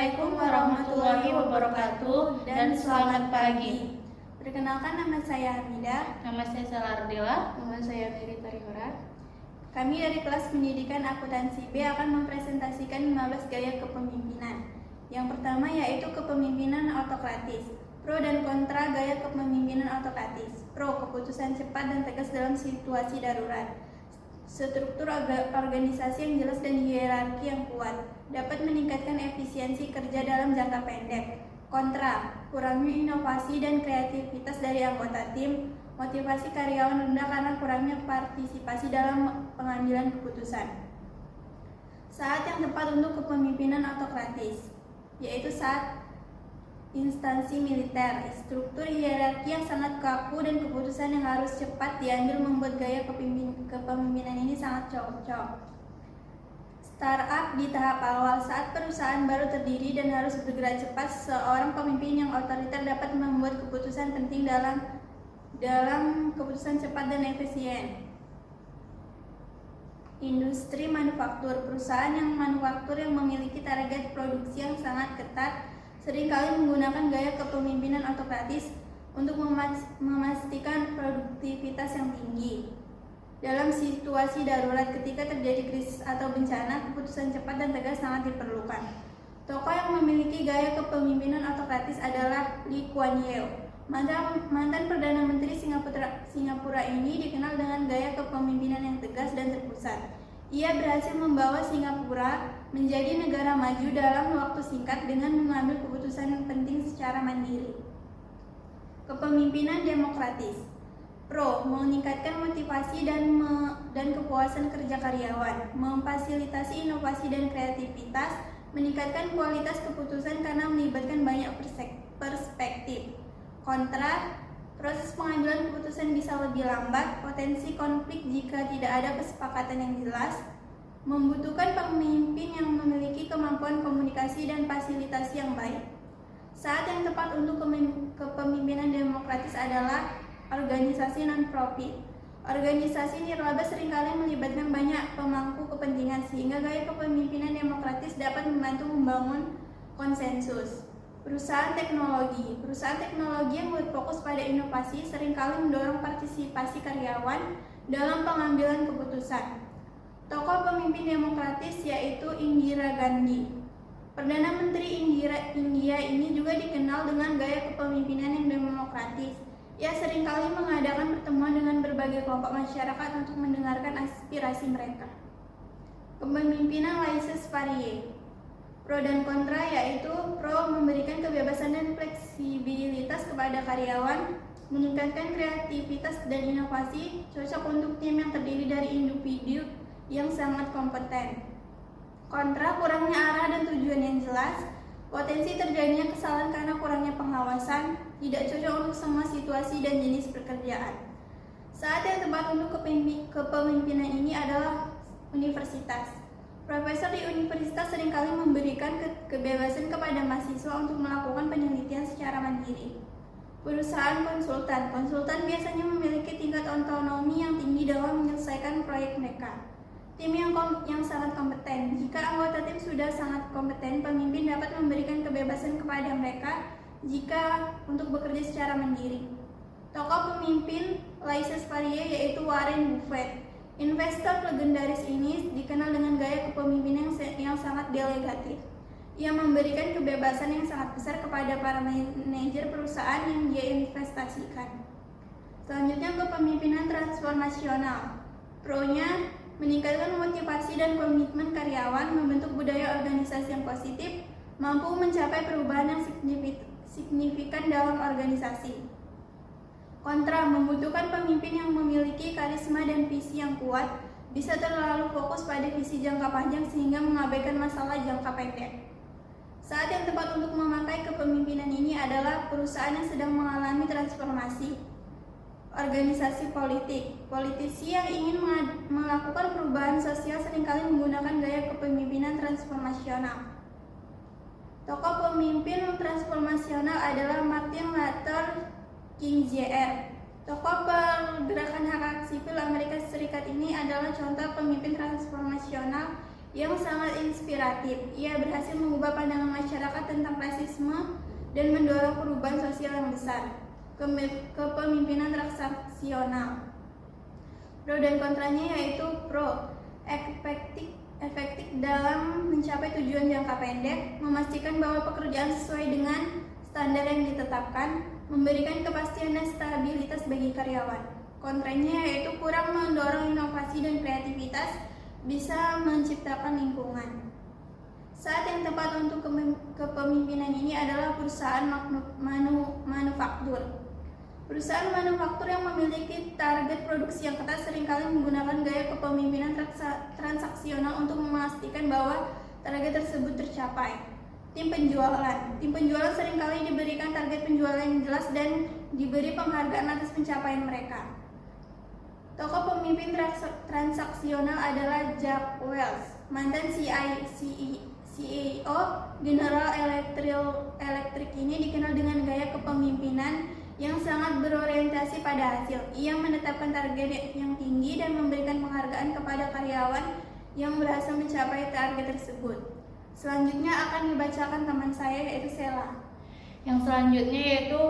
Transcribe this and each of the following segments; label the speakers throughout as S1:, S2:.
S1: Assalamualaikum warahmatullahi wabarakatuh dan selamat pagi.
S2: Perkenalkan, nama saya Hamidah.
S1: Nama saya Salardila.
S2: Nama saya Mary Tarihora. Kami dari kelas pendidikan akuntansi B akan mempresentasikan 15 gaya kepemimpinan. Yang pertama yaitu kepemimpinan autokratis. Pro dan kontra gaya kepemimpinan autokratis. Pro, keputusan cepat dan tegas dalam situasi darurat. Struktur organisasi yang jelas dan hierarki yang kuat dapat meningkatkan efisiensi kerja dalam jangka pendek. Kontra, kurangnya inovasi dan kreativitas dari anggota tim, motivasi karyawan rendah karena kurangnya partisipasi dalam pengambilan keputusan. Saat yang tepat untuk kepemimpinan autokratis, yaitu saat instansi militer, struktur hierarki yang sangat kaku dan keputusan yang harus cepat diambil membuat gaya kepemimpinan ini sangat cocok. Startup di tahap awal, saat perusahaan baru terdiri dan harus bergerak cepat, seorang pemimpin yang otoriter dapat membuat keputusan penting dalam keputusan cepat dan efisien. Industri manufaktur, perusahaan yang manufaktur yang memiliki target produksi yang sangat ketat seringkali menggunakan gaya kepemimpinan autokratis untuk memastikan produktivitas yang tinggi. Dalam situasi darurat ketika terjadi krisis atau bencana, keputusan cepat dan tegas sangat diperlukan. Tokoh yang memiliki gaya kepemimpinan autokratis adalah Lee Kuan Yew. Mantan Perdana Menteri Singapura ini dikenal dengan gaya kepemimpinan yang tegas dan terpusat. Ia berhasil membawa Singapura menjadi negara maju dalam waktu singkat dengan mengambil keputusan penting secara mandiri. Kepemimpinan demokratis. Pro, meningkatkan motivasi dan kepuasan kerja karyawan, memfasilitasi inovasi dan kreativitas, meningkatkan kualitas keputusan karena melibatkan banyak perspektif. Kontra, proses pengambilan keputusan bisa lebih lambat, potensi konflik jika tidak ada kesepakatan yang jelas, membutuhkan pemimpin yang memiliki kemampuan komunikasi dan fasilitasi yang baik. Saat yang tepat untuk kepemimpinan demokratis adalah organisasi non-profit. Organisasi nirlaba seringkali melibatkan banyak pemangku kepentingan sehingga gaya kepemimpinan demokratis dapat membantu membangun konsensus. Perusahaan teknologi yang berfokus pada inovasi seringkali mendorong partisipasi karyawan dalam pengambilan keputusan. Tokoh pemimpin demokratis yaitu Indira Gandhi. Perdana Menteri India ini juga dikenal dengan gaya kepemimpinan yang demokratis. Ia seringkali mengadakan pertemuan dengan berbagai kelompok masyarakat untuk mendengarkan aspirasi mereka. Kepemimpinan laissez-faire. Pro dan kontra yaitu pro memberikan kebebasan dan fleksibilitas kepada karyawan, meningkatkan kreativitas dan inovasi, cocok untuk tim yang terdiri dari individu yang sangat kompeten. Kontra, kurangnya arah dan tujuan yang jelas, potensi terjadinya kesalahan karena kurangnya pengawasan, tidak cocok untuk semua situasi dan jenis pekerjaan. Saat yang tepat untuk kepemimpinan ini adalah universitas. Profesor di universitas seringkali memberikan kebebasan kepada mahasiswa untuk melakukan penelitian secara mandiri. Perusahaan konsultan biasanya memiliki tingkat otonomi yang tinggi dalam menyelesaikan proyek mereka. Tim yang sangat kompeten. Jika anggota tim sudah sangat kompeten, pemimpin dapat memberikan kebebasan kepada mereka jika untuk bekerja secara mandiri. Tokoh pemimpin laissez-faire yaitu Warren Buffett. Investor legendaris ini dikenal dengan gaya kepemimpinan yang sangat delegatif. Ia memberikan kebebasan yang sangat besar kepada para manajer perusahaan yang dia investasikan. Selanjutnya, kepemimpinan transformasional. Pro-nya meningkatkan motivasi dan komitmen karyawan, membentuk budaya organisasi yang positif, mampu mencapai perubahan yang signifikan dalam organisasi. Kontra, membutuhkan pemimpin yang memiliki karisma dan visi yang kuat, bisa terlalu fokus pada visi jangka panjang sehingga mengabaikan masalah jangka pendek. Saat yang tepat untuk memakai kepemimpinan ini adalah perusahaan yang sedang mengalami transformasi. Organisasi politik. Politisi yang ingin melakukan perubahan sosial seringkali menggunakan gaya kepemimpinan transformasional. Tokoh pemimpin transformasional adalah Martin Luther King Jr. Tokoh pergerakan hak sipil Amerika Serikat ini adalah contoh pemimpin transformasional yang sangat inspiratif. Ia berhasil mengubah pandangan masyarakat tentang rasisme dan mendorong perubahan sosial yang besar. Kepemimpinan transaksional. Pro dan kontranya yaitu pro, efektif dalam mencapai tujuan jangka pendek, memastikan bahwa pekerjaan sesuai dengan standar yang ditetapkan, memberikan kepastian dan stabilitas bagi karyawan. Kontranya yaitu kurang mendorong inovasi dan kreativitas, bisa menciptakan lingkungan. Saat yang tepat untuk kepemimpinan ini adalah perusahaan manufaktur. Perusahaan manufaktur yang memiliki target produksi yang ketat seringkali menggunakan gaya kepemimpinan transaksional untuk memastikan bahwa target tersebut tercapai. Tim penjualan seringkali diberikan target penjualan yang jelas dan diberi penghargaan atas pencapaian mereka. Tokoh pemimpin transaksional adalah Jack Welch, mantan CEO General Electric. Ini dikenal dengan gaya kepemimpinan yang sangat berorientasi pada hasil. Ia menetapkan target yang tinggi dan memberikan penghargaan kepada karyawan yang berhasil mencapai target tersebut. Selanjutnya akan dibacakan teman saya yaitu Sela.
S1: Yang selanjutnya yaitu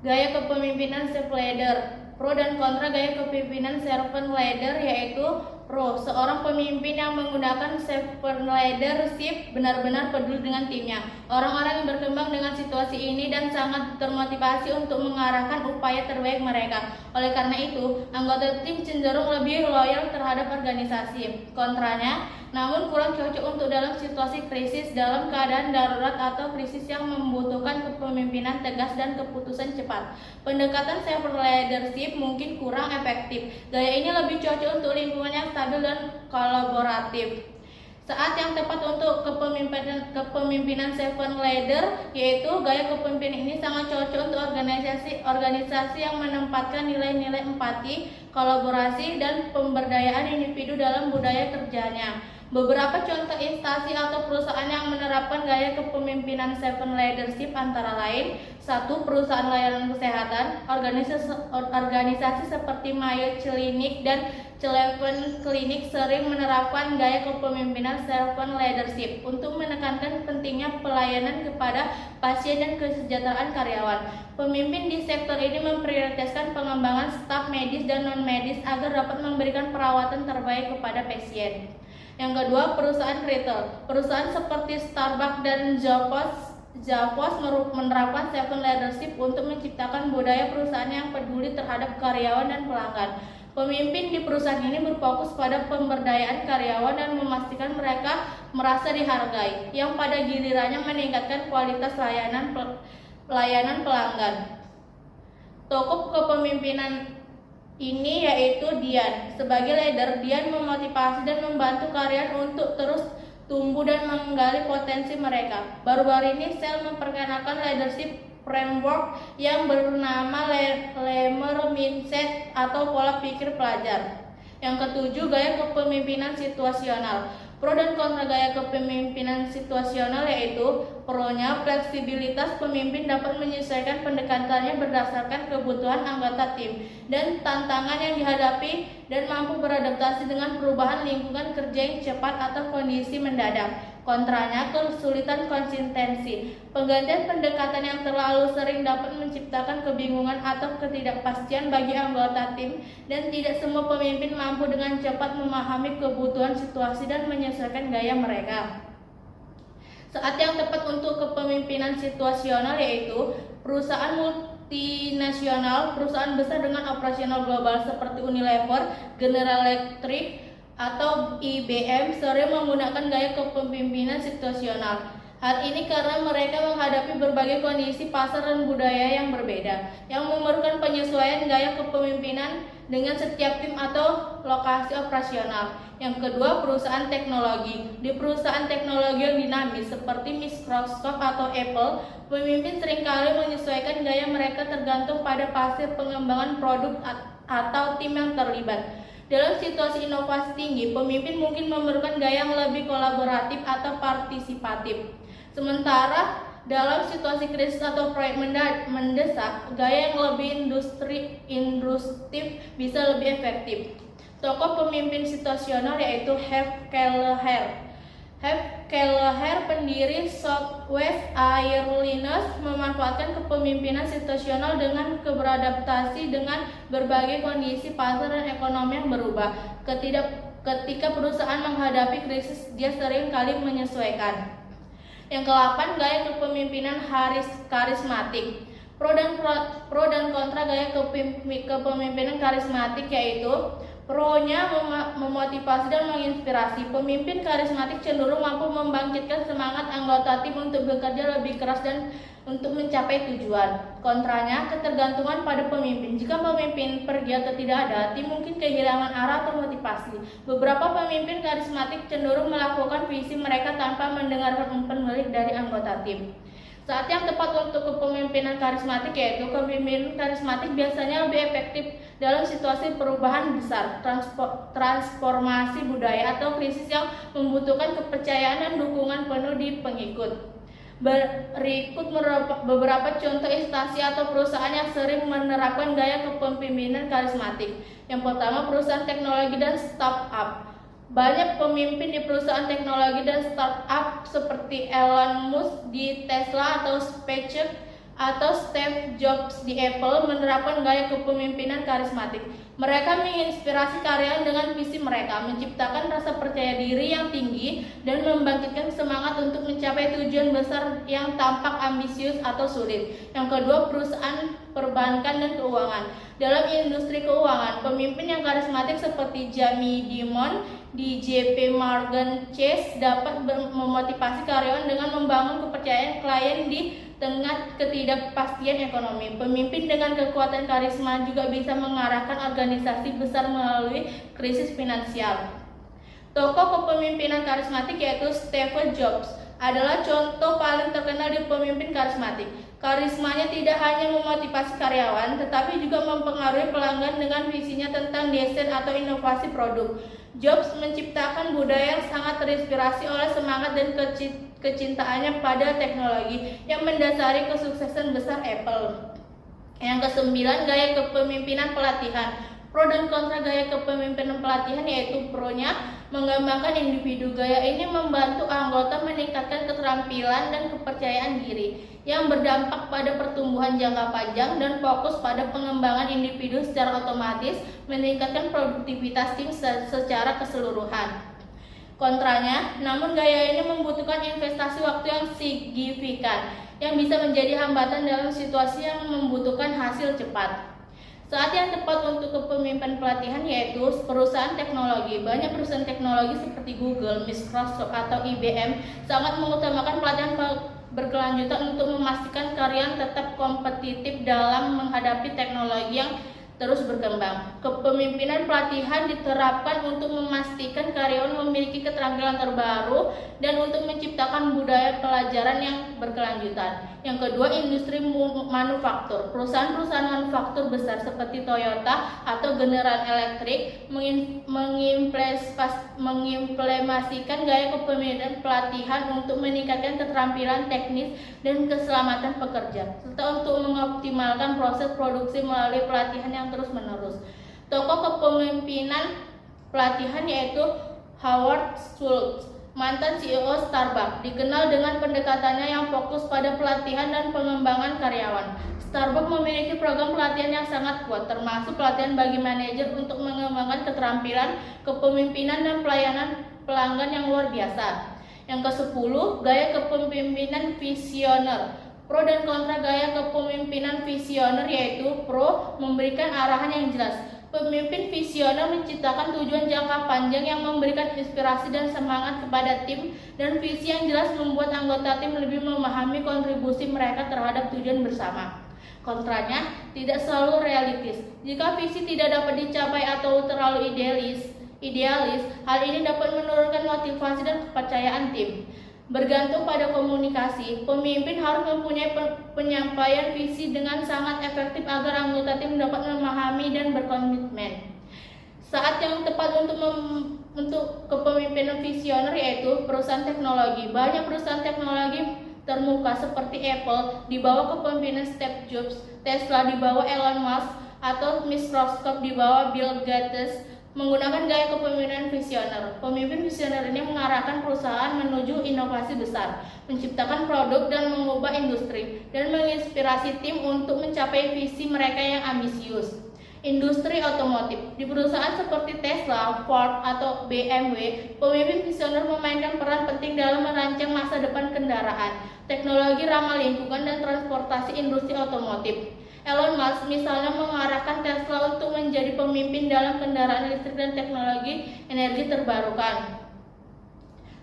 S1: gaya kepemimpinan servant leader. Pro dan kontra gaya kepemimpinan servant leader yaitu pro, seorang pemimpin yang menggunakan servant leadership benar-benar peduli dengan timnya. Orang-orang yang berkembang dengan situasi ini dan sangat termotivasi untuk mengarahkan upaya terbaik mereka. Oleh karena itu, anggota tim cenderung lebih loyal terhadap organisasi. Kontranya, namun kurang cocok untuk dalam situasi krisis, dalam keadaan darurat atau krisis yang membutuhkan kepemimpinan tegas dan keputusan cepat. Pendekatan servant leadership mungkin kurang efektif. Gaya ini lebih cocok untuk lingkungan yang stabil dan kolaboratif. Saat yang tepat untuk kepemimpinan servant leader yaitu gaya kepemimpinan ini sangat cocok untuk organisasi yang menempatkan nilai-nilai empati, kolaborasi, dan pemberdayaan individu dalam budaya kerjanya. Beberapa contoh instansi atau perusahaan yang menerapkan gaya kepemimpinan servant leadership antara lain: 1. Perusahaan layanan kesehatan. Organisasi seperti Mayo Clinic dan Cleveland Clinic sering menerapkan gaya kepemimpinan servant leadership untuk menekankan pentingnya pelayanan kepada pasien dan kesejahteraan karyawan. Pemimpin di sektor ini memprioritaskan pengembangan staf medis dan non-medis agar dapat memberikan perawatan terbaik kepada pasien. Yang kedua, perusahaan retail. Perusahaan seperti Starbucks dan Zappos menerapkan servant leadership untuk menciptakan budaya perusahaan yang peduli terhadap karyawan dan pelanggan. Pemimpin di perusahaan ini berfokus pada pemberdayaan karyawan dan memastikan mereka merasa dihargai, yang pada gilirannya meningkatkan kualitas layanan pelanggan. Tokoh kepemimpinan ini yaitu Dian. Sebagai leader, Dian memotivasi dan membantu karyawan untuk terus tumbuh dan menggali potensi mereka. Baru-baru ini Shell memperkenalkan leadership framework yang bernama Lemmer Mindset atau pola pikir pelajar. Yang ketujuh, gaya kepemimpinan situasional. Pro dan kontra gaya kepemimpinan situasional yaitu pro-nya, fleksibilitas pemimpin dapat menyesuaikan pendekatannya berdasarkan kebutuhan anggota tim dan tantangan yang dihadapi dan mampu beradaptasi dengan perubahan lingkungan kerja yang cepat atau kondisi mendadak. Kontranya, kesulitan konsistensi. Penggantian pendekatan yang terlalu sering dapat menciptakan kebingungan atau ketidakpastian bagi anggota tim dan tidak semua pemimpin mampu dengan cepat memahami kebutuhan situasi dan menyesuaikan gaya mereka. Saat yang tepat untuk kepemimpinan situasional yaitu perusahaan multinasional, perusahaan besar dengan operasional global seperti Unilever, General Electric, atau IBM sering menggunakan gaya kepemimpinan situasional. Hal ini karena mereka menghadapi berbagai kondisi pasar dan budaya yang berbeda, yang memerlukan penyesuaian gaya kepemimpinan dengan setiap tim atau lokasi operasional. Yang kedua, perusahaan teknologi. Di perusahaan teknologi yang dinamis seperti Microsoft atau Apple, pemimpin seringkali menyesuaikan gaya mereka tergantung pada fase pengembangan produk atau tim yang terlibat. Dalam situasi inovasi tinggi, pemimpin mungkin memerlukan gaya yang lebih kolaboratif atau partisipatif. Sementara dalam situasi krisis atau proyek mendesak, gaya yang lebih industri bisa lebih efektif. Tokoh pemimpin situasional yaitu Herb Kelleher. Hugh Kelleher, pendiri Southwest Airlines, memanfaatkan kepemimpinan situasional dengan beradaptasi dengan berbagai kondisi pasar dan ekonomi yang berubah. Ketika perusahaan menghadapi krisis, dia sering kali menyesuaikan. Yang ke-8, gaya kepemimpinan karismatik. Pro dan kontra gaya kepemimpinan karismatik, yaitu pro-nya memotivasi dan menginspirasi. Pemimpin karismatik cenderung mampu membangkitkan semangat anggota tim untuk bekerja lebih keras dan untuk mencapai tujuan. Kontranya, ketergantungan pada pemimpin. Jika pemimpin pergi atau tidak ada, tim mungkin kehilangan arah atau motivasi. Beberapa pemimpin karismatik cenderung melakukan visi mereka tanpa mendengarkan umpan balik dari anggota tim. Saat yang tepat untuk kepemimpinan karismatik, yaitu kepemimpinan karismatik biasanya lebih efektif dalam situasi perubahan besar, transformasi budaya, atau krisis yang membutuhkan kepercayaan dan dukungan penuh di pengikut. Berikut beberapa contoh instansi atau perusahaan yang sering menerapkan gaya kepemimpinan karismatik. Yang pertama, perusahaan teknologi dan startup. Banyak pemimpin di perusahaan teknologi dan startup seperti Elon Musk di Tesla atau SpaceX atau Steve Jobs di Apple menerapkan gaya kepemimpinan karismatik. Mereka menginspirasi karyawan dengan visi mereka, menciptakan rasa percaya diri yang tinggi, dan membangkitkan semangat untuk mencapai tujuan besar yang tampak ambisius atau sulit. Yang kedua, perusahaan perbankan dan keuangan. Dalam industri keuangan, pemimpin yang karismatik seperti Jamie Dimon di JP Morgan Chase dapat memotivasi karyawan dengan membangun kepercayaan klien di tengah ketidakpastian ekonomi. Pemimpin dengan kekuatan karisma juga bisa mengarahkan organisasi besar melalui krisis finansial. Tokoh kepemimpinan karismatik yaitu Steve Jobs adalah contoh paling terkenal di pemimpin karismatik. Karismanya tidak hanya memotivasi karyawan, tetapi juga mempengaruhi pelanggan dengan visinya tentang desain atau inovasi produk. Jobs menciptakan budaya yang sangat terinspirasi oleh semangat dan kecintaannya pada teknologi yang mendasari kesuksesan besar Apple. Yang ke-9, gaya kepemimpinan pelatihan. Pro dan kontra gaya kepemimpinan pelatihan, yaitu pro-nya mengembangkan individu. Gaya ini membantu anggota meningkatkan keterampilan dan kepercayaan diri yang berdampak pada pertumbuhan jangka panjang dan fokus pada pengembangan individu secara otomatis, meningkatkan produktivitas tim secara keseluruhan. Kontranya, namun gaya ini membutuhkan investasi waktu yang signifikan yang bisa menjadi hambatan dalam situasi yang membutuhkan hasil cepat. Saat yang tepat untuk kepemimpinan pelatihan yaitu perusahaan teknologi. Banyak perusahaan teknologi seperti Google, Microsoft, atau IBM sangat mengutamakan pelatihan berkelanjutan untuk memastikan karyawan tetap kompetitif dalam menghadapi teknologi yang terus berkembang. Kepemimpinan pelatihan diterapkan untuk memastikan karyawan memiliki keterampilan terbaru dan untuk menciptakan budaya pelajaran yang berkelanjutan. Yang kedua, industri manufaktur. Perusahaan-perusahaan manufaktur besar seperti Toyota atau General Electric mengimplementasikan gaya kepemimpinan pelatihan untuk meningkatkan keterampilan teknis dan keselamatan pekerja, serta untuk mengoptimalkan proses produksi melalui pelatihan yang terus-menerus. Tokoh kepemimpinan pelatihan yaitu Howard Schultz, mantan CEO Starbucks, dikenal dengan pendekatannya yang fokus pada pelatihan dan pengembangan karyawan. Starbucks memiliki program pelatihan yang sangat kuat, termasuk pelatihan bagi manajer untuk mengembangkan keterampilan, kepemimpinan, dan pelayanan pelanggan yang luar biasa. Yang ke-10, gaya kepemimpinan visioner. Pro dan kontra gaya kepemimpinan visioner yaitu pro memberikan arahan yang jelas. Pemimpin visioner menciptakan tujuan jangka panjang yang memberikan inspirasi dan semangat kepada tim, dan visi yang jelas membuat anggota tim lebih memahami kontribusi mereka terhadap tujuan bersama. Kontranya, tidak selalu realistis. Jika visi tidak dapat dicapai atau terlalu idealis, hal ini dapat menurunkan motivasi dan kepercayaan tim. Bergantung pada komunikasi, pemimpin harus mempunyai penyampaian visi dengan sangat efektif agar anggota tim dapat memahami dan berkomitmen. Saat yang tepat untuk kepemimpinan visioner yaitu perusahaan teknologi. Banyak perusahaan teknologi termuka seperti Apple di bawah kepemimpinan Steve Jobs, Tesla di bawah Elon Musk, atau Microsoft di bawah Bill Gates menggunakan gaya kepemimpinan visioner. Pemimpin visioner ini mengarahkan perusahaan menuju inovasi besar, menciptakan produk dan mengubah industri, dan menginspirasi tim untuk mencapai visi mereka yang ambisius. Industri otomotif. Di perusahaan seperti Tesla, Ford, atau BMW, pemimpin visioner memainkan peran penting dalam merancang masa depan kendaraan, teknologi ramah lingkungan, dan transportasi industri otomotif. Elon Musk misalnya mengarahkan Tesla untuk menjadi pemimpin dalam kendaraan listrik dan teknologi energi terbarukan.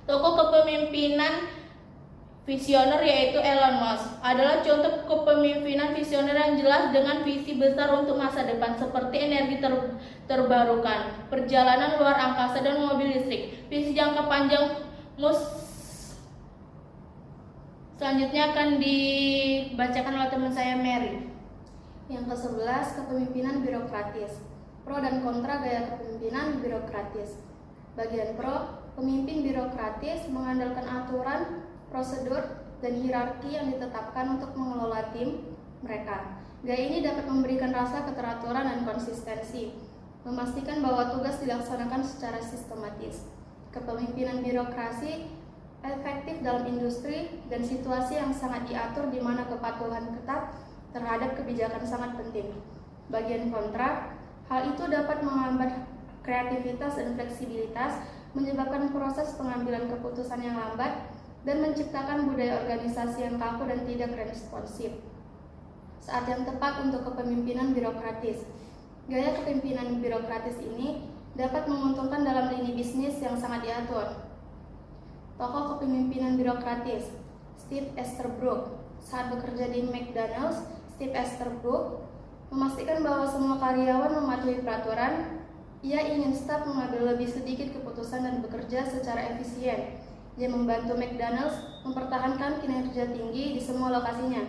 S1: Tokoh kepemimpinan visioner yaitu Elon Musk adalah contoh kepemimpinan visioner yang jelas dengan visi besar untuk masa depan seperti energi terbarukan, perjalanan luar angkasa, dan mobil listrik. Visi jangka panjang Musk selanjutnya akan dibacakan oleh teman saya Mary.
S3: Yang ke-11, kepemimpinan birokratis. Pro dan kontra gaya kepemimpinan birokratis. Bagian pro, pemimpin birokratis mengandalkan aturan, prosedur, dan hierarki yang ditetapkan untuk mengelola tim mereka. Gaya ini dapat memberikan rasa keteraturan dan konsistensi, memastikan bahwa tugas dilaksanakan secara sistematis. Kepemimpinan birokrasi efektif dalam industri dan situasi yang sangat diatur di mana kepatuhan ketat terhadap kebijakan sangat penting. Bagian kontra, hal itu dapat menghambat kreativitas dan fleksibilitas, menyebabkan proses pengambilan keputusan yang lambat, dan menciptakan budaya organisasi yang kaku dan tidak responsif. Saat yang tepat untuk kepemimpinan birokratis. Gaya kepemimpinan birokratis ini dapat menguntungkan dalam lini bisnis yang sangat diatur. Tokoh kepemimpinan birokratis, Steve Easterbrook. Saat bekerja di McDonald's, Steve Easterbrook memastikan bahwa semua karyawan mematuhi peraturan. Ia ingin staf mengambil lebih sedikit keputusan dan bekerja secara efisien. Dia membantu McDonald's mempertahankan kinerja tinggi di semua lokasinya.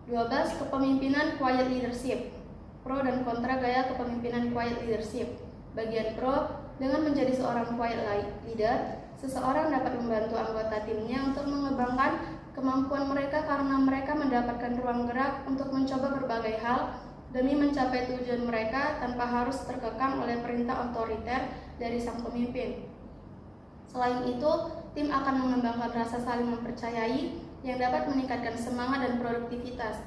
S3: 12. Kepemimpinan quiet leadership. Pro dan kontra gaya kepemimpinan quiet leadership. Bagian pro, dengan menjadi seorang quiet leader, seseorang dapat membantu anggota timnya untuk mengembangkan kemampuan mereka karena mereka mendapatkan ruang gerak untuk mencoba berbagai hal demi mencapai tujuan mereka tanpa harus terkekang oleh perintah otoriter dari sang pemimpin. Selain itu, tim akan mengembangkan rasa saling mempercayai yang dapat meningkatkan semangat dan produktivitas.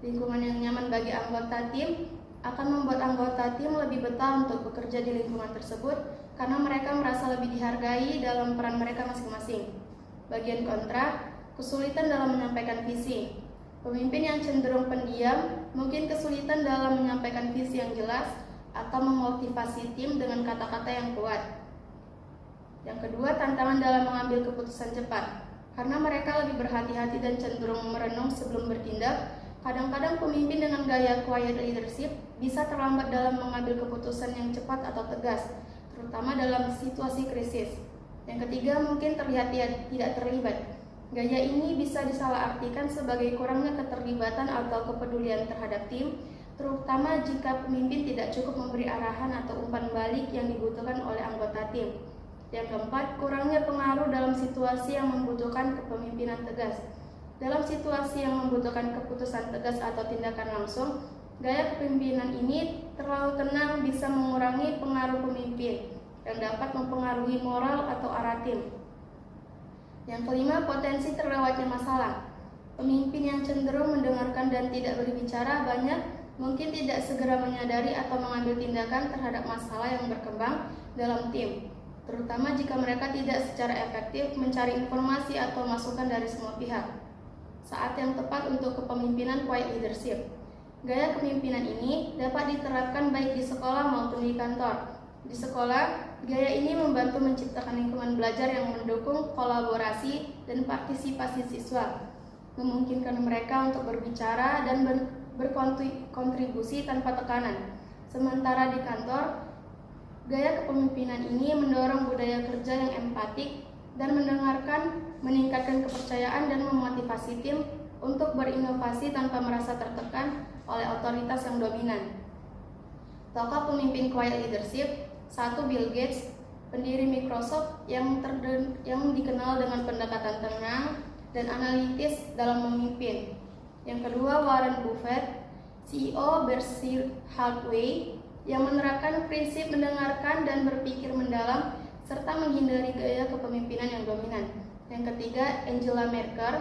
S3: Lingkungan yang nyaman bagi anggota tim akan membuat anggota tim lebih betah untuk bekerja di lingkungan tersebut karena mereka merasa lebih dihargai dalam peran mereka masing-masing. Bagian kontra, kesulitan dalam menyampaikan visi. Pemimpin yang cenderung pendiam mungkin kesulitan dalam menyampaikan visi yang jelas atau memotivasi tim dengan kata-kata yang kuat. Yang kedua, tantangan dalam mengambil keputusan cepat. Karena mereka lebih berhati-hati dan cenderung merenung sebelum bertindak, kadang-kadang pemimpin dengan gaya quiet leadership bisa terlambat dalam mengambil keputusan yang cepat atau tegas, terutama dalam situasi krisis. Yang ketiga, mungkin terlihat tidak terlibat. Gaya ini bisa disalahartikan sebagai kurangnya keterlibatan atau kepedulian terhadap tim, terutama jika pemimpin tidak cukup memberi arahan atau umpan balik yang dibutuhkan oleh anggota tim. Yang keempat, kurangnya pengaruh dalam situasi yang membutuhkan kepemimpinan tegas. Dalam situasi yang membutuhkan keputusan tegas atau tindakan langsung, gaya kepemimpinan ini terlalu tenang bisa mengurangi pengaruh pemimpin yang dapat mempengaruhi moral atau arah tim. Yang kelima, potensi terlewatnya masalah. Pemimpin yang cenderung mendengarkan dan tidak berbicara banyak mungkin tidak segera menyadari atau mengambil tindakan terhadap masalah yang berkembang dalam tim, terutama jika mereka tidak secara efektif mencari informasi atau masukan dari semua pihak. Saat yang tepat untuk kepemimpinan quiet leadership. Gaya kepemimpinan ini dapat diterapkan baik di sekolah maupun di kantor. Di sekolah, gaya ini membantu menciptakan lingkungan belajar yang mendukung kolaborasi dan partisipasi siswa, memungkinkan mereka untuk berbicara dan berkontribusi tanpa tekanan. Sementara di kantor, gaya kepemimpinan ini mendorong budaya kerja yang empatik dan meningkatkan kepercayaan dan memotivasi tim untuk berinovasi tanpa merasa tertekan oleh otoritas yang dominan. Tokoh pemimpin quiet leadership. 1. Bill Gates, pendiri Microsoft yang dikenal dengan pendekatan tenang dan analitis dalam memimpin. Yang kedua, Warren Buffett, CEO Berkshire Hathaway yang menerapkan prinsip mendengarkan dan berpikir mendalam serta menghindari gaya kepemimpinan yang dominan. Yang ketiga, Angela Merkel,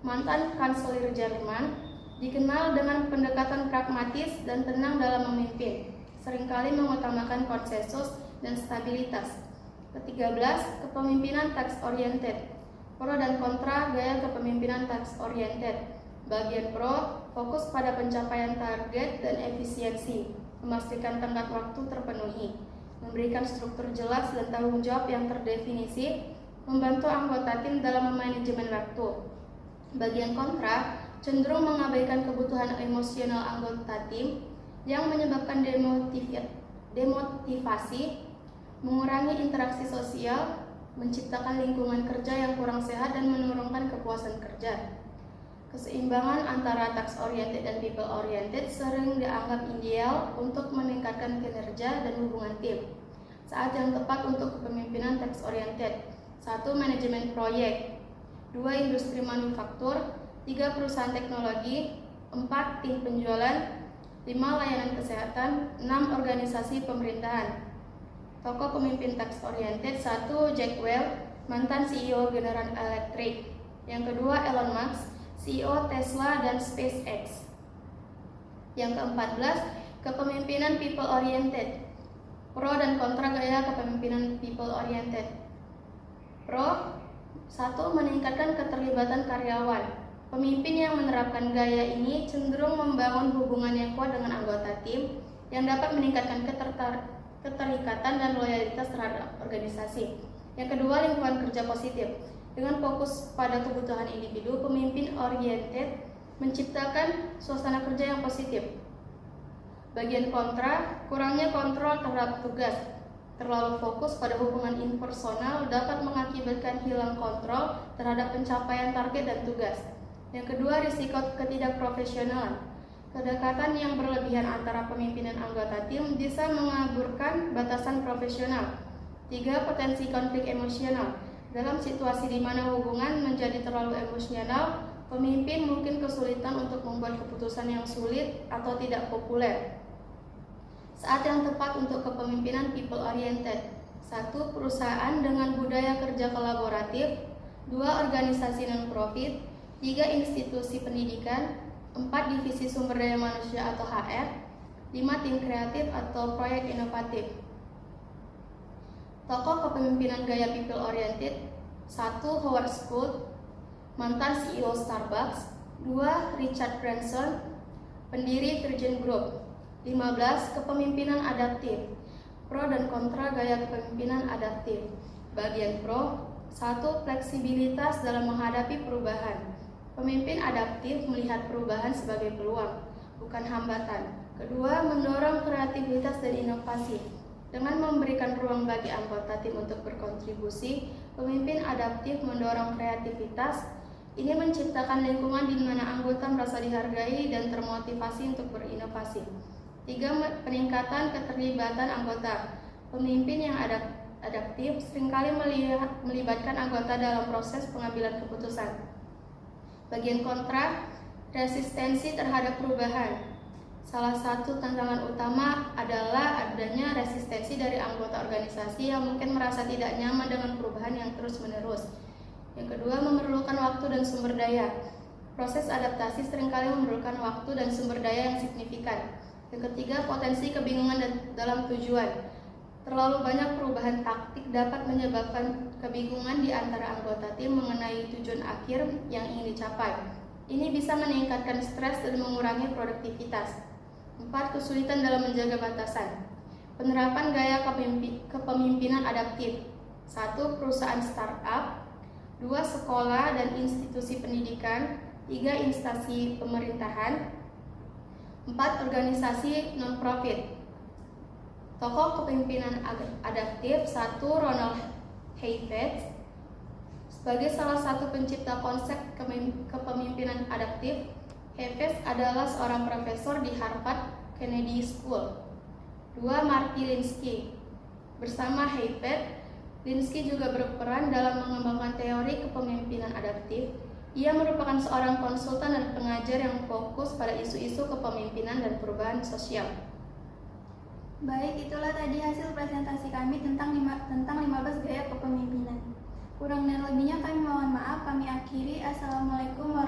S3: mantan kanselir Jerman, dikenal dengan pendekatan pragmatis dan tenang dalam memimpin, seringkali mengutamakan konsensus dan stabilitas. Ke-13, kepemimpinan task oriented. Pro dan kontra gaya kepemimpinan task oriented. Bagian pro, fokus pada pencapaian target dan efisiensi, memastikan tenggat waktu terpenuhi, memberikan struktur jelas dan tanggung jawab yang terdefinisi, membantu anggota tim dalam manajemen waktu. Bagian kontra, cenderung mengabaikan kebutuhan emosional anggota tim yang menyebabkan demotivasi, mengurangi interaksi sosial, menciptakan lingkungan kerja yang kurang sehat dan menurunkan kepuasan kerja. Keseimbangan antara task oriented dan people oriented sering dianggap ideal untuk meningkatkan kinerja dan hubungan tim. Saat yang tepat untuk kepemimpinan task oriented: 1. Manajemen proyek, 2. Industri manufaktur, 3. Perusahaan teknologi, 4. Tim penjualan, 5. Layanan kesehatan, 6. Organisasi pemerintahan. Tokoh pemimpin task oriented: 1. Jack Welch, mantan CEO General Electric. Yang kedua, Elon Musk, CEO Tesla dan SpaceX. Yang ke-14, kepemimpinan people oriented. Pro dan kontra gaya kepemimpinan people oriented. Pro: 1. Meningkatkan keterlibatan karyawan. Pemimpin yang menerapkan gaya ini cenderung membangun hubungan yang kuat dengan anggota tim yang dapat meningkatkan keterikatan dan loyalitas terhadap organisasi. Yang kedua, lingkungan kerja positif. Dengan fokus pada kebutuhan individu, pemimpin oriented menciptakan suasana kerja yang positif. Bagian kontra, kurangnya kontrol terhadap tugas. Terlalu fokus pada hubungan impersonal dapat mengakibatkan hilang kontrol terhadap pencapaian target dan tugas. Yang kedua, risiko ketidakprofesionalan. Kedekatan yang berlebihan antara pemimpin dan anggota tim bisa mengaburkan batasan profesional. 3. Potensi konflik emosional. Dalam situasi di mana hubungan menjadi terlalu emosional, pemimpin mungkin kesulitan untuk membuat keputusan yang sulit atau tidak populer. Saat yang tepat untuk kepemimpinan people oriented: 1. Perusahaan dengan budaya kerja kolaboratif, 2. Organisasi non-profit, 3. Institusi pendidikan, 4. Divisi sumber daya manusia atau HR, 5. Tim kreatif atau proyek inovatif. Tokoh kepemimpinan gaya people oriented: 1. Howard Schultz, mantan CEO Starbucks, 2. Richard Branson, pendiri Virgin Group. 15. Kepemimpinan adaptif. Pro dan kontra gaya kepemimpinan adaptif. Bagian pro: 1. Fleksibilitas dalam menghadapi perubahan. Pemimpin adaptif melihat perubahan sebagai peluang, bukan hambatan. Kedua, mendorong kreativitas dan inovasi. Dengan memberikan ruang bagi anggota tim untuk berkontribusi, pemimpin adaptif mendorong kreativitas. Ini menciptakan lingkungan di mana anggota merasa dihargai dan termotivasi untuk berinovasi. 3. Peningkatan keterlibatan anggota. Pemimpin yang adaptif seringkali melibatkan anggota dalam proses pengambilan keputusan. Bagian kontra, resistensi terhadap perubahan. Salah satu tantangan utama adalah adanya resistensi dari anggota organisasi yang mungkin merasa tidak nyaman dengan perubahan yang terus-menerus. Yang kedua, memerlukan waktu dan sumber daya. Proses adaptasi seringkali memerlukan waktu dan sumber daya yang signifikan. Yang ketiga, potensi kebingungan dalam tujuan. Terlalu banyak perubahan taktik dapat menyebabkan kebingungan di antara anggota tim mengenai tujuan akhir yang ingin dicapai. Ini bisa meningkatkan stres dan mengurangi produktivitas. 4. Kesulitan dalam menjaga batasan. Penerapan gaya kepemimpinan adaptif. 1. Perusahaan startup, 2. Sekolah dan institusi pendidikan, 3. Instansi pemerintahan, 4. Organisasi non-profit. Tokoh kepemimpinan adaptif: 1. Ronald Heifetz. Sebagai salah satu pencipta konsep kepemimpinan adaptif, Heifetz adalah seorang profesor di Harvard Kennedy School. 2. Marty Linsky. Bersama Heifetz, Linsky juga berperan dalam mengembangkan teori kepemimpinan adaptif. Ia merupakan seorang konsultan dan pengajar yang fokus pada isu-isu kepemimpinan dan perubahan sosial.
S2: Baik, itulah tadi hasil presentasi kami tentang 15 gaya kepemimpinan. Kurang dan lebihnya kami mohon maaf. Kami akhiri. Assalamualaikum warahmatullahi wabarakatuh.